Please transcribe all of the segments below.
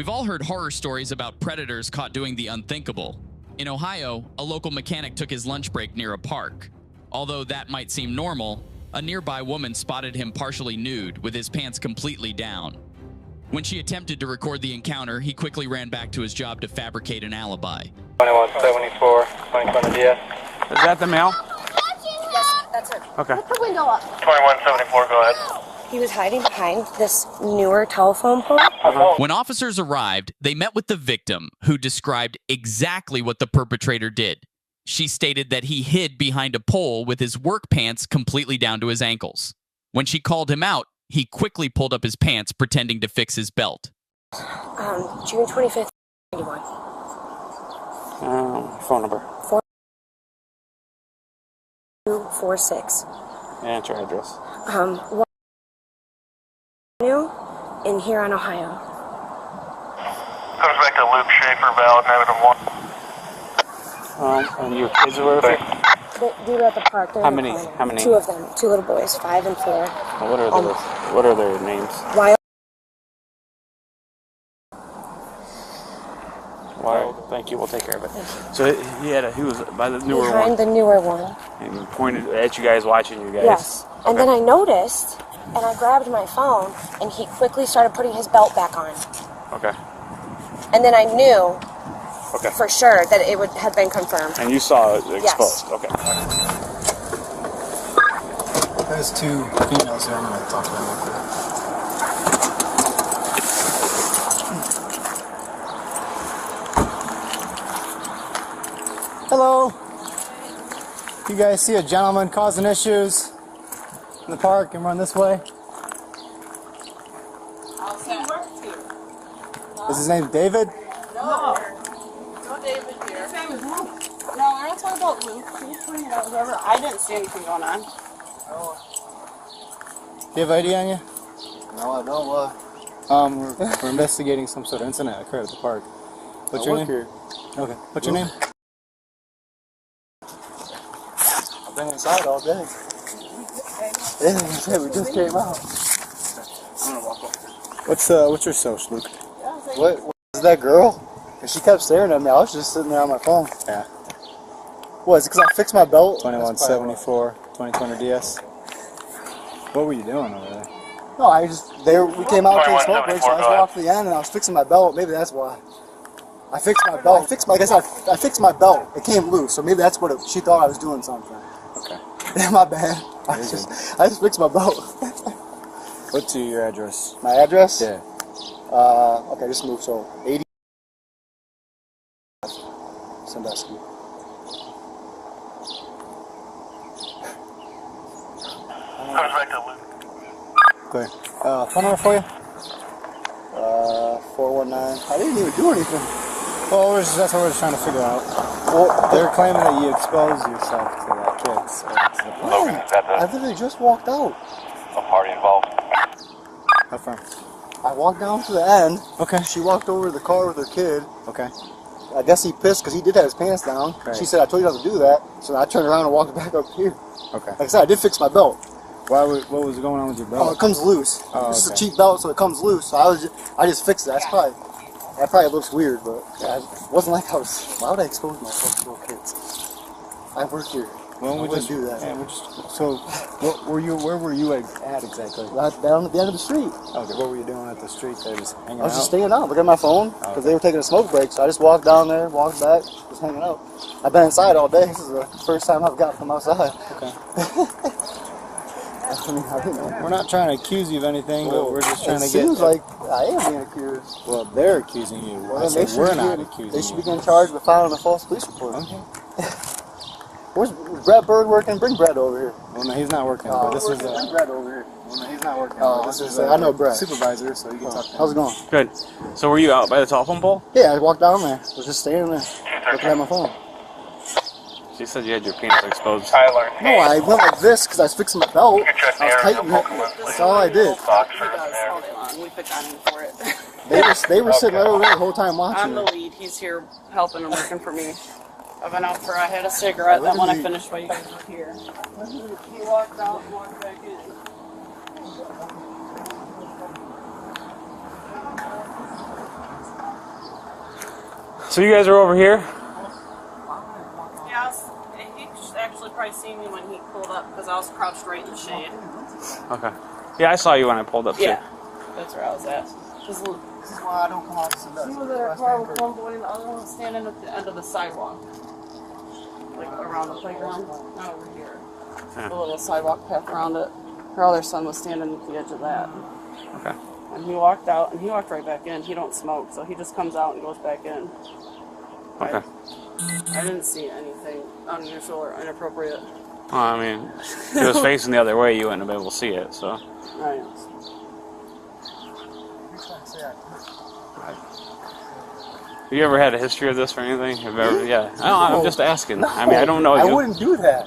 We've all heard horror stories about predators caught doing the unthinkable. In Ohio, a local mechanic took his lunch break near a park. Although that might seem normal, a nearby woman spotted him partially nude with his pants completely down. When she attempted to record the encounter, he quickly ran back to his job to fabricate an alibi. 2174, 2020 DS. Is that the male? Yes, that's it. Okay. Put the window up. 2174, go ahead. He was hiding behind this newer telephone pole. When officers arrived, they met with the victim, who described exactly what the perpetrator did. She stated that he hid behind a pole with his work pants completely down to his ankles. When she called him out, he quickly pulled up his pants, pretending to fix his belt. June 25th, 91. Phone number. 4246. And your address. In here in Ohio. Comes back to Luke Schaefer, valid 911. And your kids were with you? They were at the park. How many? How many? Two of them. Two little boys, 5 and 4. What are their names? Wild. Thank you. We'll take care of it. So he was by the newer one. Behind the newer one. And he pointed at you guys, watching you guys. Yes. Okay. And then I noticed, and I grabbed my phone, and he quickly started putting his belt back on. Okay. And then I knew Okay. for sure that it would have been confirmed. And you saw it exposed. Yes. Okay. There's two females here. I'm going to talk to them real quick. Hello. You guys see a gentleman causing issues in the park and run this way? Is his name David? No. No David here. His name is Luke. No, we're not talking about Luke. He's pointing out whoever. I didn't see anything going on. Do you have ID on you? No, I don't. We're investigating some sort of incident that occurred at the park. What's your name? Here. Okay. What's your name? I've been inside all day. Yeah, we just came out. I'm gonna walk up. What's your social, Luke? What is that girl? And she kept staring at me. I was just sitting there on my phone. Yeah. What, is it because I fixed my belt? 2174, 2020 DS. What were you doing over there? No, we came out to the smoke break, so I was walking to the end and I was fixing my belt. Maybe that's why. I fixed my belt. Like I said, I fixed my belt. It came loose, so maybe that's what she thought I was doing something. Okay. Yeah, my bad. I just fixed my belt. What's your address? My address? Yeah. Okay, just move. So 80 Sandusky. Comes back to Luke. Clear. Phone number for you? 419. I didn't even do anything. Well, that's what we're just trying to figure out. Well, they're claiming that you exposed yourself to that kid. So it's the Logan, is that I literally just walked out. a party involved? How far? I walked down to the end. Okay. She walked over to the car with her kid. Okay. I guess he pissed because he did have his pants down. Right. She said, I told you not to do that. So I turned around and walked back up here. Okay. Like I said, I did fix my belt. What was going on with your belt? Oh, it comes loose. Oh, This is a okay. cheap belt, so it comes loose. So I just fixed it. That probably looks weird, but it wasn't like I was. Why would I expose myself to little kids? I work here. Well, I wouldn't do that. Yeah, where were you at exactly? Down at the end of the street. Okay. What were you doing at the street there? Just hanging I was out? just staying out, looking at my phone, because they were taking a smoke break. So I just walked down there, walked back, just hanging out. I've been inside all day. This is the first time I've got from outside. Okay. I mean, I don't know. We're not trying to accuse you of anything, but we're just trying to It get... seems like I am being accused. Well, they're accusing you. Well, I then said they we're should not be accusing They should be you. getting charged with filing a false police report. Okay. Where's Brett Bird working? Bring Brett over here. Well, no, he's not working, but this is Bring Brett over here. Well, no, he's not working. Oh, but this is I know Brett. supervisor, so you can talk to him. How's it going? Good. So were you out by the telephone pole? Yeah, I walked down there. I was just standing there, looking at my phone. She said you had your penis exposed. Tyler. No, I went like this because I was fixing my belt. You can check the I was area. tightening it. That's all I did. Box He for does there. all day long. We pick on him for it. They were sitting right over there the whole time I'm watching the it. lead. He's here helping and working for me. I've been out for, I had a cigarette, then when I finished while you guys were here. He walked out and walked back in. So you guys are over here? Yeah, he actually probably seen me when he pulled up because I was crouched right in the shade. Okay. Yeah, I saw you when I pulled up too. Yeah, that's where I was at. This is why I don't come out to the He was at a car with one boy and the other one was standing at the end of the sidewalk. Like around the playground. Not over here. Yeah. The little sidewalk path around it. Her other son was standing at the edge of that. Okay. And he walked out and he walked right back in. He don't smoke, so he just comes out and goes back in. Okay. I didn't see anything unusual or inappropriate. Well, I mean, if it was facing the other way, you wouldn't have been able to see it, so. Right. Have you ever had a history of this or anything? Have you ever, yeah. I'm just asking. I mean, I don't know you. I wouldn't do that.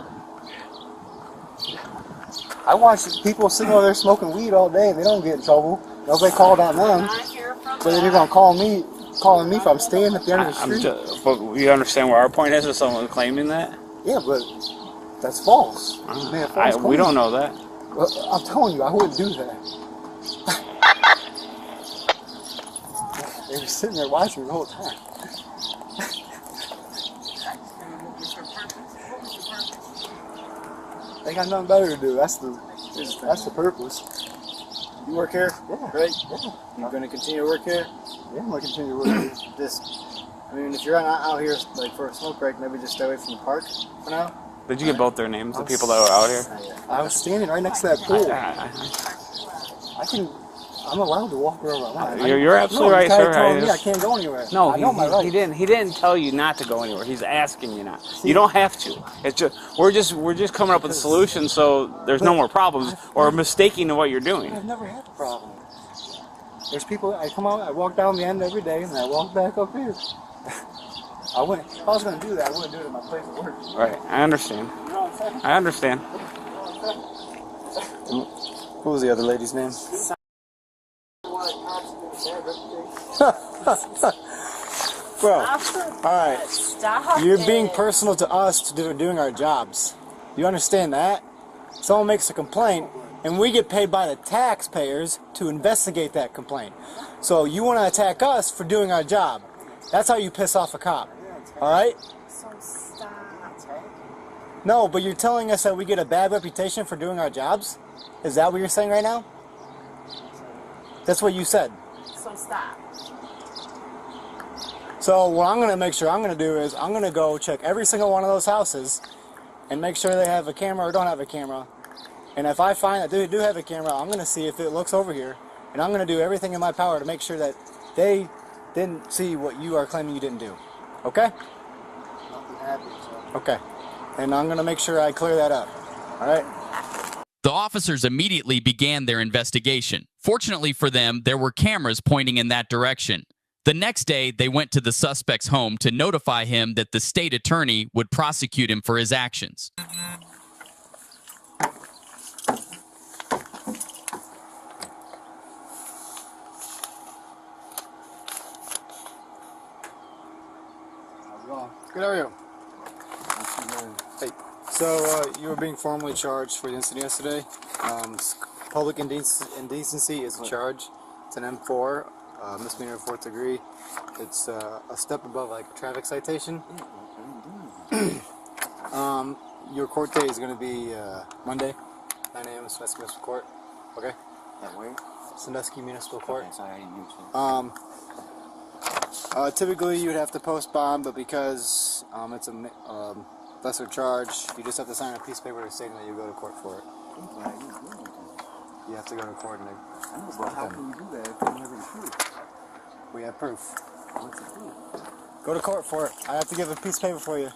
I watch people sitting over there smoking weed all day and they don't get in trouble. Nobody called on them. But then you're going to calling me if I'm staying at the end of the street. But you understand where our point is? Is someone claiming that? Yeah, but that's false. We don't know that. Well, I'm telling you, I wouldn't do that. They were sitting there watching me the whole time. They got nothing better to do. That's the purpose. You work here? Yeah. Right? Yeah. You're going to continue to work here? Yeah, I'm gonna continue to work here. I mean, if you're not out here like for a smoke break, maybe just stay away from the park for now. Did you get both their names, the people that were out here? I was standing right next to that pool. I'm allowed to walk wherever I want. You're absolutely right, sir. I can't go anywhere. No, I know my rights. he didn't tell you not to go anywhere. He's asking you not. You don't have to. It's just we're just coming up with a solution so there's no more problems or mistaking of what you're doing. I've never had a problem. There's people. I come out. I walk down the end every day, and I walk back up here. If I was going to do that, I wouldn't do it at my place of work. Right. I understand. You know what I'm saying? I understand. What was the other lady's name? Bro, alright. You're being personal to us doing our jobs. You understand that? Someone makes a complaint, and we get paid by the taxpayers to investigate that complaint. So you want to attack us for doing our job. That's how you piss off a cop. Alright? No, but you're telling us that we get a bad reputation for doing our jobs? Is that what you're saying right now? That's what you said. So stop. So what I'm going to make sure I'm going to do is I'm going to go check every single one of those houses and make sure they have a camera or don't have a camera. And if I find that they do have a camera, I'm going to see if it looks over here. And I'm going to do everything in my power to make sure that they didn't see what you are claiming you didn't do. Okay? Okay. And I'm going to make sure I clear that up. All right? The officers immediately began their investigation. Fortunately for them, there were cameras pointing in that direction. The next day, they went to the suspect's home to notify him that the state attorney would prosecute him for his actions. Good, how are you? Hey, so you were being formally charged for the incident yesterday. Public indecency is a charge. It's an M4, misdemeanor 4th degree. It's a step above like a traffic citation. Your court date is going to be Monday, 9 a.m. Sandusky Municipal Court. Okay? That way? Sandusky Municipal Court. Okay, sorry, I didn't use it. Typically you would have to post bond, but because it's a lesser charge, you just have to sign a piece of paper stating that you go to court for it. You have to go to court and How can you do that if you have any proof? we have proof. What's the proof? Go to court for it. I have to give a piece of paper for you.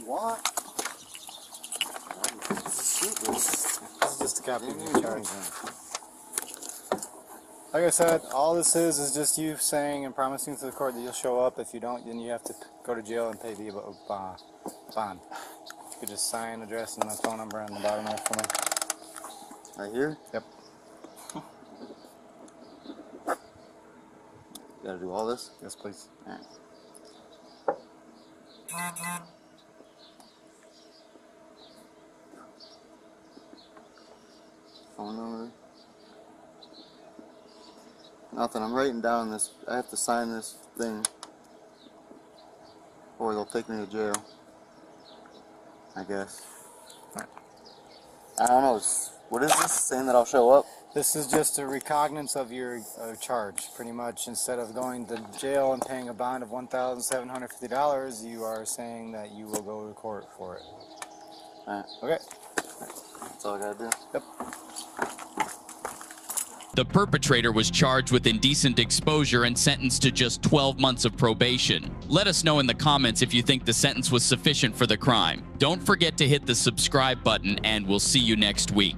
What? This is just a copy of your charge. Like I said, all this is just you saying and promising to the court that you'll show up. If you don't, then you have to go to jail and pay the bond. You could just sign, address, and the phone number on the bottom there for me. Right here? Yep. Gotta do all this? Yes, please. Alright. Phone number. Nothing. I'm writing down this. I have to sign this thing, or they'll take me to jail, I guess. I don't know. What is this? Saying that I'll show up? This is just a recognizance of your charge, pretty much. Instead of going to jail and paying a bond of $1,750, you are saying that you will go to court for it. Alright. Okay. That's all I gotta do. Yep. The perpetrator was charged with indecent exposure and sentenced to just 12 months of probation. Let us know in the comments if you think the sentence was sufficient for the crime. Don't forget to hit the subscribe button, and we'll see you next week.